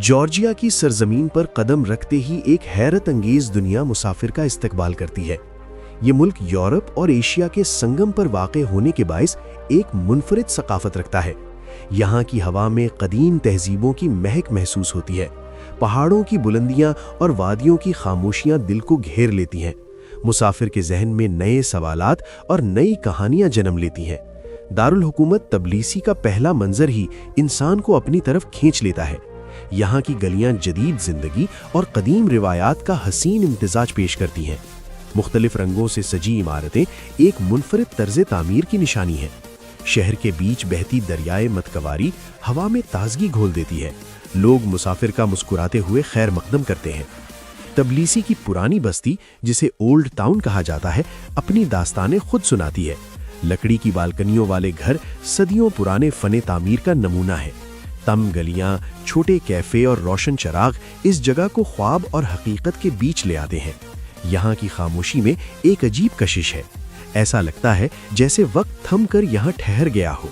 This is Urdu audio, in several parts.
جارجیا کی سرزمین پر قدم رکھتے ہی ایک حیرت انگیز دنیا مسافر کا استقبال کرتی ہے۔ یہ ملک یورپ اور ایشیا کے سنگم پر واقع ہونے کے باعث ایک منفرد ثقافت رکھتا ہے۔ یہاں کی ہوا میں قدیم تہذیبوں کی مہک محسوس ہوتی ہے۔ پہاڑوں کی بلندیاں اور وادیوں کی خاموشیاں دل کو گھیر لیتی ہیں۔ مسافر کے ذہن میں نئے سوالات اور نئی کہانیاں جنم لیتی ہیں۔ دارالحکومت تبلیسی کا پہلا منظر ہی انسان کو اپنی طرف کھینچ لیتا ہے۔ یہاں کی گلیاں جدید زندگی اور قدیم روایات کا حسین امتزاج پیش کرتی ہیں۔ مختلف رنگوں سے سجی عمارتیں ایک منفرد طرز تعمیر کی نشانی ہیں۔ شہر کے بیچ بہتی دریائے متکواری ہوا میں تازگی گھول دیتی ہے۔ لوگ مسافر کا مسکراتے ہوئے خیر مقدم کرتے ہیں۔ تبلیسی کی پرانی بستی، جسے اولڈ ٹاؤن کہا جاتا ہے، اپنی داستانیں خود سناتی ہے۔ لکڑی کی بالکنیوں والے گھر صدیوں پرانے فن تعمیر کا نمونہ ہے۔ تم گلیاں، چھوٹے کیفے اور روشن چراغ اس جگہ کو خواب اور حقیقت کے بیچ لے آتے ہیں۔ یہاں کی خاموشی میں ایک عجیب کشش ہے۔ ایسا لگتا ہے جیسے وقت تھم کر یہاں ٹھہر گیا ہو۔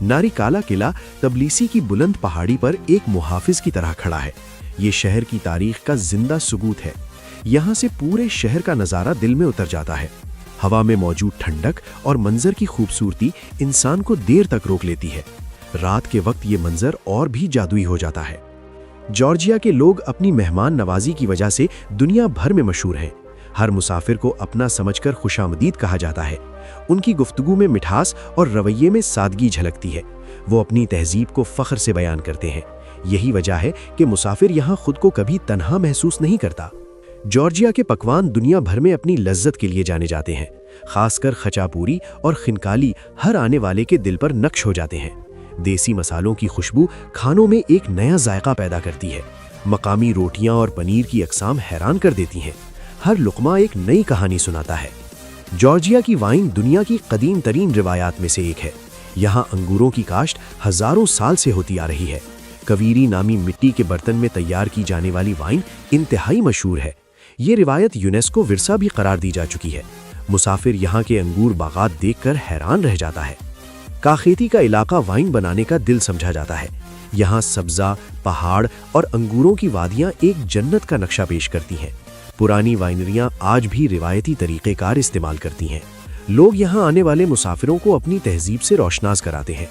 ناری کالا قلعہ تبلیسی کی بلند پہاڑی پر ایک محافظ کی طرح کھڑا ہے۔ یہ شہر کی تاریخ کا زندہ ثبوت ہے۔ یہاں سے پورے شہر کا نظارہ دل میں اتر جاتا ہے۔ ہوا میں موجود ٹھنڈک اور منظر کی خوبصورتی انسان کو دیر تک روک لیتی ہے۔ رات کے وقت یہ منظر اور بھی جادوئی ہو جاتا ہے۔ جارجیا کے لوگ اپنی مہمان نوازی کی وجہ سے دنیا بھر میں مشہور ہیں۔ ہر مسافر کو اپنا سمجھ کر خوشامدید کہا جاتا ہے۔ ان کی گفتگو میں مٹھاس اور رویے میں سادگی جھلکتی ہے۔ وہ اپنی تہذیب کو فخر سے بیان کرتے ہیں۔ یہی وجہ ہے کہ مسافر یہاں خود کو کبھی تنہا محسوس نہیں کرتا۔ جارجیا کے پکوان دنیا بھر میں اپنی لذت کے لیے جانے جاتے ہیں۔ خاص کر خچاپوری اور خنکالی ہر آنے والے کے دل پر نقش ہو جاتے ہیں۔ دیسی مسالوں کی خوشبو کھانوں میں ایک نیا ذائقہ پیدا کرتی ہے۔ مقامی روٹیاں اور پنیر کی اقسام حیران کر دیتی ہیں۔ ہر لقمہ ایک نئی کہانی سناتا ہے۔ جارجیا کی وائن دنیا کی قدیم ترین روایات میں سے ایک ہے۔ یہاں انگوروں کی کاشت ہزاروں سال سے ہوتی آ رہی ہے۔ کویری نامی مٹی کے برتن میں تیار کی جانے والی وائن انتہائی مشہور ہے۔ یہ روایت یونیسکو ورثہ بھی قرار دی جا چکی ہے۔ مسافر یہاں کے انگور باغات دیکھ کر حیران رہ جاتا ہے۔ کاخیتی کا علاقہ وائن بنانے کا دل سمجھا جاتا ہے۔ یہاں سبزہ، پہاڑ اور انگوروں کی وادیاں ایک جنت کا نقشہ پیش کرتی ہیں۔ پرانی وائنریاں آج بھی روایتی طریقہ کار استعمال کرتی ہیں۔ لوگ یہاں آنے والے مسافروں کو اپنی تہذیب سے روشناس کراتے ہیں۔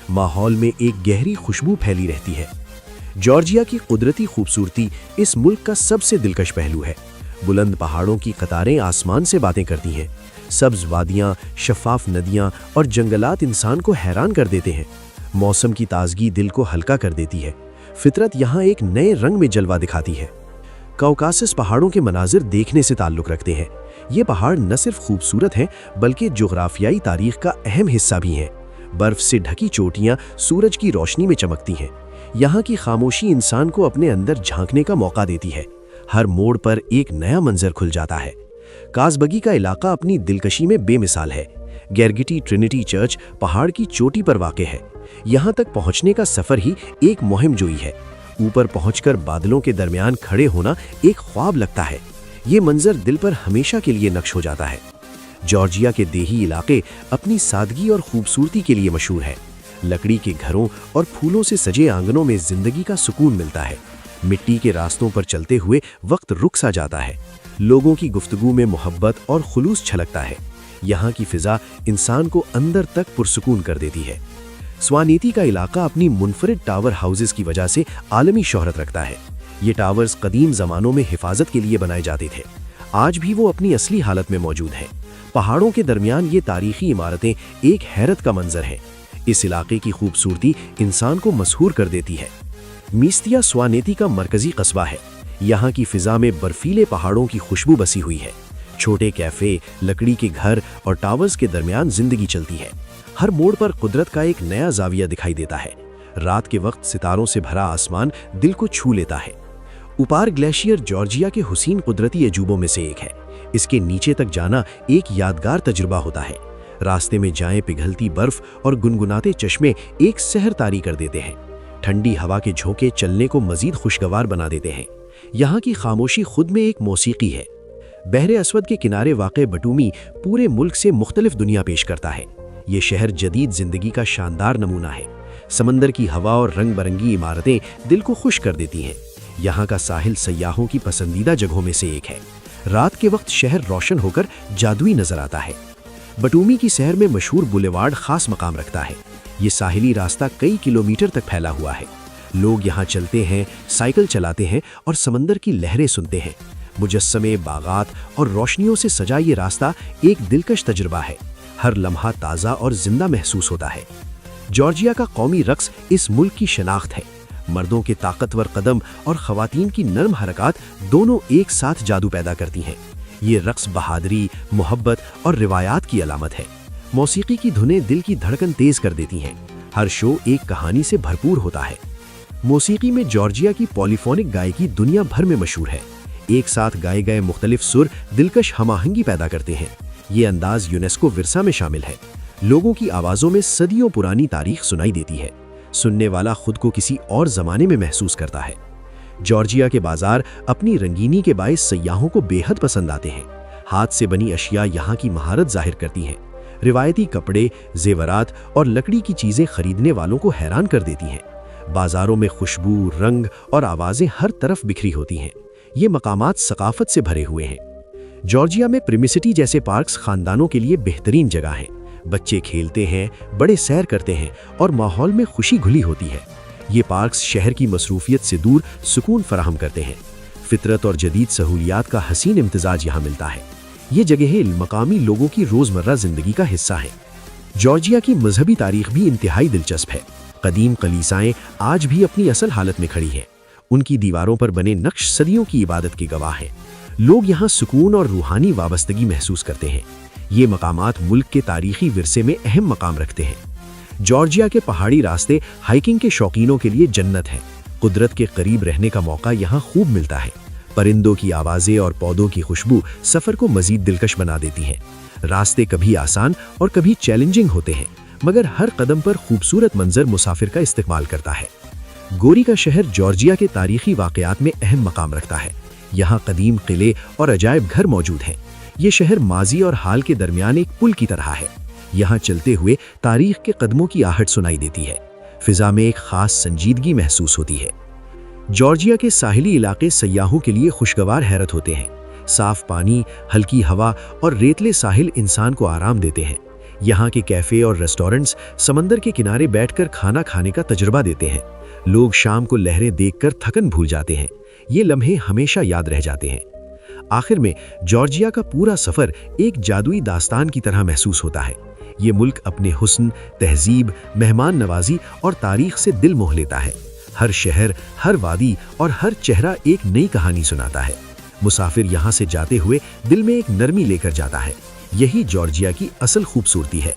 ماحول میں ایک گہری خوشبو پھیلی رہتی ہے۔ جارجیا کی قدرتی خوبصورتی اس ملک کا سب سے دلکش پہلو ہے۔ بلند پہاڑوں کی قطاریں آسمان سے باتیں کرتی ہیں۔ سبز وادیاں، شفاف ندیاں اور جنگلات انسان کو حیران کر دیتے ہیں۔ موسم کی تازگی دل کو ہلکا کر دیتی ہے۔ فطرت یہاں ایک نئے رنگ میں جلوہ دکھاتی ہے۔ کوکاسس پہاڑوں کے مناظر دیکھنے سے تعلق رکھتے ہیں۔ یہ پہاڑ نہ صرف خوبصورت ہیں بلکہ جغرافیائی تاریخ کا اہم حصہ بھی ہیں۔ برف سے ڈھکی چوٹیاں سورج کی روشنی میں چمکتی ہیں۔ یہاں کی خاموشی انسان کو اپنے اندر جھانکنے کا موقع دیتی ہے۔ ہر موڑ پر ایک نیا منظر کھل جاتا ہے۔ کاسبگی کا علاقہ اپنی دلکشی میں بے مثال ہے۔ گیرگٹی ٹرینٹی چرچ پہاڑ کی چوٹی پر واقع ہے۔ یہاں تک پہنچنے کا سفر ہی ایک مہم جوئی ہے۔ اوپر پہنچ کر بادلوں کے درمیان کھڑے ہونا ایک خواب لگتا ہے۔ یہ منظر دل پر ہمیشہ کے لیے نقش ہو جاتا ہے۔ جارجیا کے دیہی علاقے اپنی سادگی اور خوبصورتی کے لیے مشہور ہیں۔ لکڑی کے گھروں اور پھولوں سے سجے آنگنوں میں زندگی کا سکون ملتا ہے۔ مٹی کے راستوں پر چلتے ہوئے وقت رک سا جاتا ہے۔ لوگوں کی گفتگو میں محبت اور خلوص چھلکتا ہے۔ یہاں کی فضا انسان کو اندر تک پرسکون کر دیتی ہے۔ سوانیتی کا علاقہ اپنی منفرد ٹاور ہاؤسز کی وجہ سے عالمی شہرت رکھتا ہے۔ یہ ٹاورز قدیم زمانوں میں حفاظت کے لیے بنائے جاتے تھے۔ آج بھی وہ اپنی اصلی حالت میں موجود ہیں۔ پہاڑوں کے درمیان یہ تاریخی عمارتیں ایک حیرت کا منظر ہیں۔ اس علاقے کی خوبصورتی انسان کو مسحور کر دیتی ہے۔ میستیا سوانیتی کا مرکزی قصبہ ہے۔ یہاں کی فضا میں برفیلے پہاڑوں کی خوشبو بسی ہوئی ہے۔ چھوٹے کیفے، لکڑی کے گھر اور ٹاورز کے درمیان زندگی چلتی ہے۔ ہر موڑ پر قدرت کا ایک نیا زاویہ دکھائی دیتا ہے۔ رات کے وقت ستاروں سے بھرا آسمان دل کو چھو لیتا ہے۔ اوپار گلیشیئر جارجیا کے حسین قدرتی عجوبوں میں سے ایک ہے۔ اس کے نیچے تک جانا ایک یادگار تجربہ ہوتا ہے۔ راستے میں جائیں پگھلتی برف اور گنگناتے چشمے ایک سحر طاری کر دیتے ہیں۔ ٹھنڈی ہوا کے جھونکے چلنے کو مزید خوشگوار بنا دیتے ہیں۔ یہاں کی خاموشی خود میں ایک موسیقی ہے۔ بحر اسود کے کنارے واقع بٹومی پورے ملک سے مختلف دنیا پیش کرتا ہے۔ یہ شہر جدید زندگی کا شاندار نمونہ ہے۔ سمندر کی ہوا اور رنگ برنگی عمارتیں دل کو خوش کر دیتی ہیں۔ یہاں کا ساحل سیاحوں کی پسندیدہ جگہوں میں سے ایک ہے۔ رات کے وقت شہر روشن ہو کر جادوئی نظر آتا ہے۔ بٹومی کی سیر میں مشہور بولیوارڈ خاص مقام رکھتا ہے۔ یہ ساحلی راستہ کئی کلومیٹر تک پھیلا ہوا ہے۔ لوگ یہاں چلتے ہیں، سائیکل چلاتے ہیں اور سمندر کی لہریں سنتے ہیں۔ مجسمے، باغات اور روشنیوں سے سجا یہ راستہ ایک دلکش تجربہ ہے۔ ہر لمحہ تازہ اور زندہ محسوس ہوتا ہے۔ جارجیا کا قومی رقص اس ملک کی شناخت ہے۔ مردوں کے طاقتور قدم اور خواتین کی نرم حرکات دونوں ایک ساتھ جادو پیدا کرتی ہیں۔ یہ رقص بہادری، محبت اور روایات کی علامت ہے۔ موسیقی کی دھنیں دل کی دھڑکن تیز کر دیتی ہیں۔ ہر شو ایک کہانی سے بھرپور ہوتا ہے۔ موسیقی میں جارجیا کی پولیفونک گائیکی دنیا بھر میں مشہور ہے۔ ایک ساتھ گائے گئے مختلف سر دلکش ہم آہنگی پیدا کرتے ہیں۔ یہ انداز یونیسکو ورثہ میں شامل ہے۔ لوگوں کی آوازوں میں صدیوں پرانی تاریخ سنائی دیتی ہے۔ سننے والا خود کو کسی اور زمانے میں محسوس کرتا ہے۔ جارجیا کے بازار اپنی رنگینی کے باعث سیاحوں کو بے حد پسند آتے ہیں۔ ہاتھ سے بنی اشیاء یہاں کی مہارت ظاہر کرتی ہیں۔ روایتی کپڑے، زیورات اور لکڑی کی چیزیں خریدنے والوں کو حیران کر دیتی ہیں۔ بازاروں میں خوشبو، رنگ اور آوازیں ہر طرف بکھری ہوتی ہیں۔ یہ مقامات ثقافت سے بھرے ہوئے ہیں۔ جارجیا میں پریمیسٹی جیسے پارکس خاندانوں کے لیے بہترین جگہ ہیں۔ بچے کھیلتے ہیں، بڑے سیر کرتے ہیں اور ماحول میں خوشی گھلی ہوتی ہے۔ یہ پارکس شہر کی مصروفیت سے دور سکون فراہم کرتے ہیں۔ فطرت اور جدید سہولیات کا حسین امتزاج یہاں ملتا ہے۔ یہ جگہیں مقامی لوگوں کی روزمرہ زندگی کا حصہ ہیں۔ جارجیا کی مذہبی تاریخ بھی انتہائی دلچسپ ہے۔ قدیم کلیسائیں آج بھی اپنی اصل حالت میں کھڑی ہیں۔ ان کی دیواروں پر بنے نقش صدیوں کی عبادت کے گواہ ہیں۔ لوگ یہاں سکون اور روحانی وابستگی محسوس کرتے ہیں۔ یہ مقامات ملک کے تاریخی ورثے میں اہم مقام رکھتے ہیں۔ جارجیا کے پہاڑی راستے ہائکنگ کے شوقینوں کے لیے جنت ہیں۔ قدرت کے قریب رہنے کا موقع یہاں خوب ملتا ہے۔ پرندوں کی آوازیں اور پودوں کی خوشبو سفر کو مزید دلکش بنا دیتی ہیں۔ راستے کبھی آسان اور کبھی چیلنجنگ ہوتے ہیں، مگر ہر قدم پر خوبصورت منظر مسافر کا استقبال کرتا ہے۔ گوری کا شہر جارجیا کے تاریخی واقعات میں اہم مقام رکھتا ہے۔ یہاں قدیم قلعے اور عجائب گھر موجود ہیں۔ یہ شہر ماضی اور حال کے درمیان ایک پل کی طرح ہے۔ یہاں چلتے ہوئے تاریخ کے قدموں کی آہٹ سنائی دیتی ہے۔ فضا میں ایک خاص سنجیدگی محسوس ہوتی ہے۔ جارجیا کے ساحلی علاقے سیاحوں کے لیے خوشگوار حیرت ہوتے ہیں۔ صاف پانی، ہلکی ہوا اور ریتلے ساحل انسان کو آرام دیتے ہیں۔ یہاں کے کیفے اور ریسٹورنٹس سمندر کے کنارے بیٹھ کر کھانا کھانے کا تجربہ دیتے ہیں۔ لوگ شام کو لہریں دیکھ کر تھکن بھول جاتے ہیں۔ یہ لمحے ہمیشہ یاد رہ جاتے ہیں۔ آخر میں جارجیا کا پورا سفر ایک جادوئی داستان کی طرح محسوس ہوتا ہے۔ یہ ملک اپنے حسن، تہذیب، مہمان نوازی اور تاریخ سے دل موہ لیتا ہے۔ ہر شہر، ہر وادی اور ہر چہرہ ایک نئی کہانی سناتا ہے۔ مسافر یہاں سے جاتے ہوئے دل میں ایک نرمی لے کر جاتا ہے۔ یہی جارجیا کی اصل خوبصورتی ہے۔